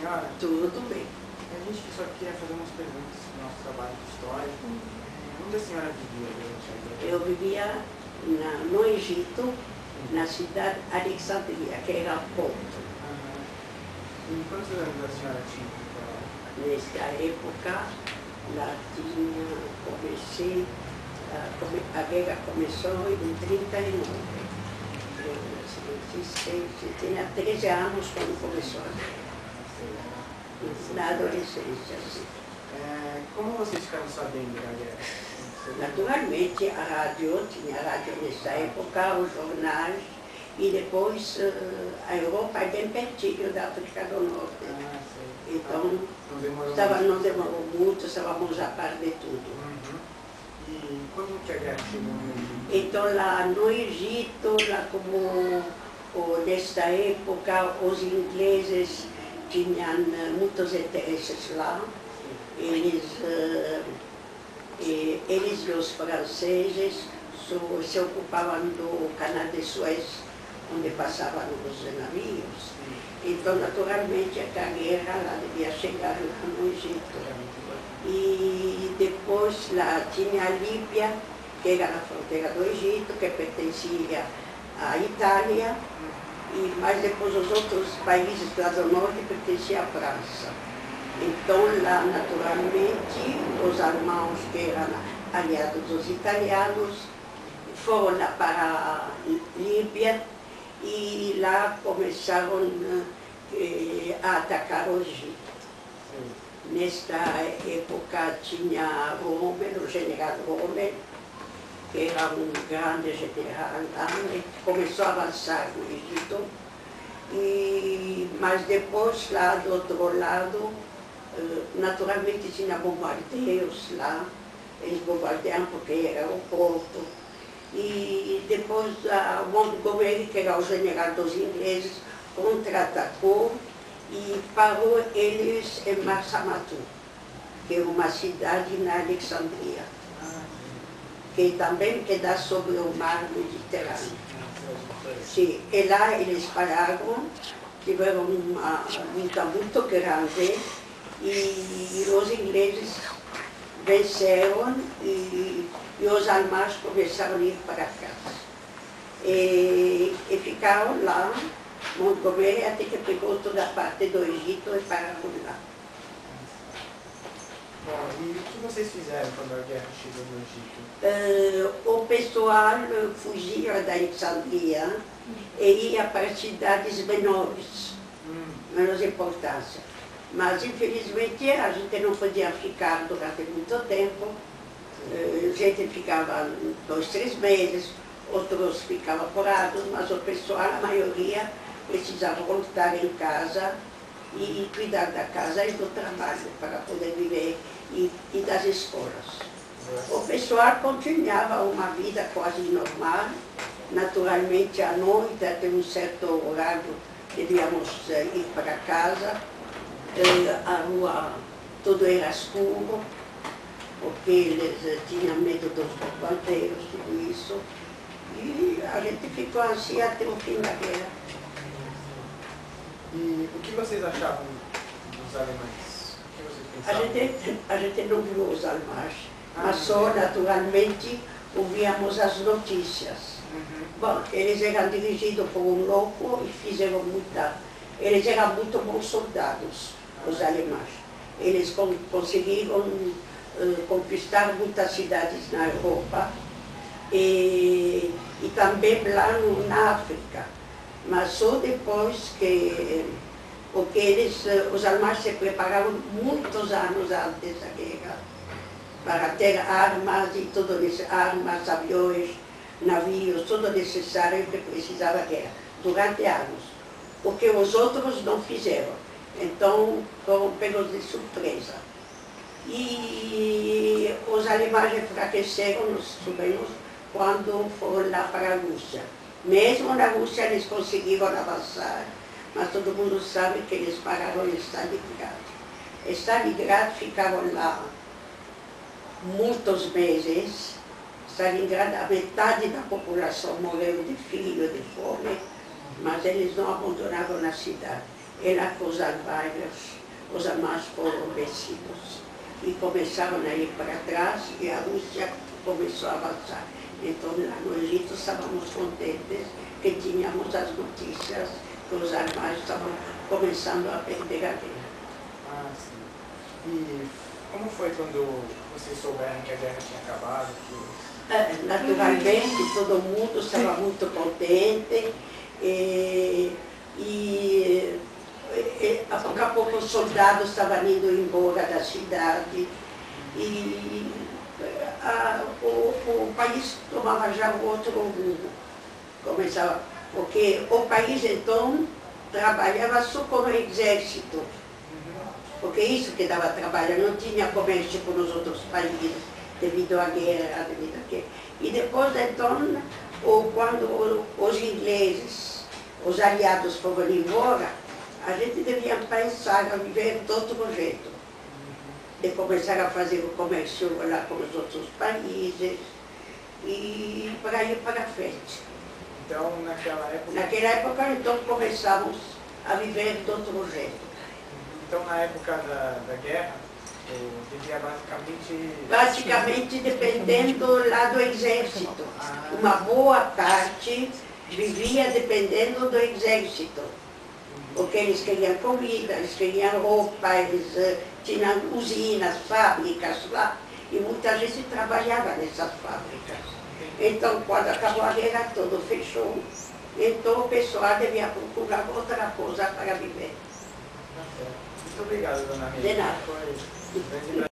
senhora? Tudo bem. A gente só queria fazer umas perguntas sobre o nosso trabalho de história. Onde a senhora vivia durante a guerra? Eu vivia no Egito, na cidade de Alexandria, que era Porto. E quantos anos a senhora tinha? Nessa época, lá tinha, a guerra começou em 39. Eu tinha 13 anos quando começou a guerra. Na adolescência, sim. Como vocês ficaram sabendo da guerra? Naturalmente, tinha rádio nessa época, os jornais, e depois a Europa é bem pertinho da África do Norte. Então, não demorou muito, estávamos a par de tudo. E quando que a guerra chegou no Egito? Então, lá no Egito, nesta época, os ingleses tinham muitos interesses lá. Eles e os franceses se ocupavam do canal de Suez, onde passavam os navios. Então, naturalmente, a guerra lá devia chegar lá no Egito. E depois lá tinha a Líbia, que era na fronteira do Egito, que pertencia à Itália, mas depois os outros países lá do norte pertenciam à França. Então, lá, naturalmente, os alemães, que eram aliados dos italianos, foram lá para a Líbia e lá começaram a atacar o Egito. Nesta época tinha Rommel, o general Rommel, que era um grande general lá, começou a avançar no Egito, mas depois lá do outro lado, naturalmente tinha bombardeios lá, eles bombardearam porque era o porto. E depois Montgomery, que era o general dos ingleses, contra-atacou e parou eles em Marsamatu, que é uma cidade na Alexandria, que também queda sobre o mar Mediterrâneo. Sim, e lá eles pararam, tiveram uma luta muito grande e os ingleses venceram e os alemães começaram a ir para casa. E ficaram lá, Montgomery, até que pegou toda a parte do Egito e pararam lá. Bom, e o que vocês fizeram quando a guerra chegou no Egito? O pessoal fugia da Alexandria e ia para cidades menores, menos importância. Mas, infelizmente, a gente não podia ficar durante muito tempo. A gente ficava 2, 3 meses, outros ficavam parados, mas o pessoal, a maioria, precisava voltar em casa e cuidar da casa e do trabalho para poder viver e das escolas. O pessoal continuava uma vida quase normal, naturalmente à noite, até um certo horário, devíamos ir para casa. A rua, tudo era escuro, porque eles tinham medo dos bombardeiros, tudo isso. E a gente ficou assim até o fim da guerra. E o que vocês achavam dos alemães? O que vocês pensavam? A gente não viu os alemães, mas só naturalmente ouvíamos as notícias. Bom, eles eram dirigidos por um louco e fizeram eles eram muito bons soldados, os alemães. Eles conseguiram conquistar muitas cidades na Europa e também lá na África. Mas só depois porque os alemães se prepararam muitos anos antes da guerra para ter armas e tudo isso, armas, aviões, navios, tudo necessário que precisava da guerra, durante anos. O que os outros não fizeram. Então, foram pegos de surpresa. E os alemães enfraqueceram, nós soubemos, quando foram lá para a Rússia. Mesmo na Rússia eles conseguiram avançar, mas todo mundo sabe que eles pararam em Stalingrado. Stalingrado ficaram lá muitos meses. Stalingrado, a metade da população morreu de frio, de fome, mas eles não abandonaram a cidade. era com os albaias, os mais empobrecidos. E começaram a ir para trás e a Rússia começou a avançar. Então, lá no Egito, estávamos contentes que tínhamos as notícias que os albaios estavam começando a perder a guerra. Ah, sim. E como foi quando vocês souberam que a guerra tinha acabado? Naturalmente, todo mundo estava muito contente a pouco os soldados estavam indo embora da cidade e o país tomava já outro rumo. Começava, porque o país então trabalhava só com o exército, porque isso que dava trabalho, não tinha comércio com os outros países devido à guerra, e depois então, quando os ingleses, os aliados foram embora, a gente devia pensar a viver de outro jeito, de começar a fazer o comércio lá com os outros países e para ir para frente. Então, naquela época... Naquela época, então, começamos a viver de outro jeito. Então, na época da guerra, vivia basicamente dependendo lá do exército. Uma boa parte vivia dependendo do exército. Porque eles queriam comida, eles queriam roupa, eles tinham usinas, fábricas lá, e muita gente trabalhava nessas fábricas. Então, quando acabou a guerra, tudo fechou. Então, o pessoal devia procurar outra coisa para viver. Muito obrigado, dona Miriam. De nada.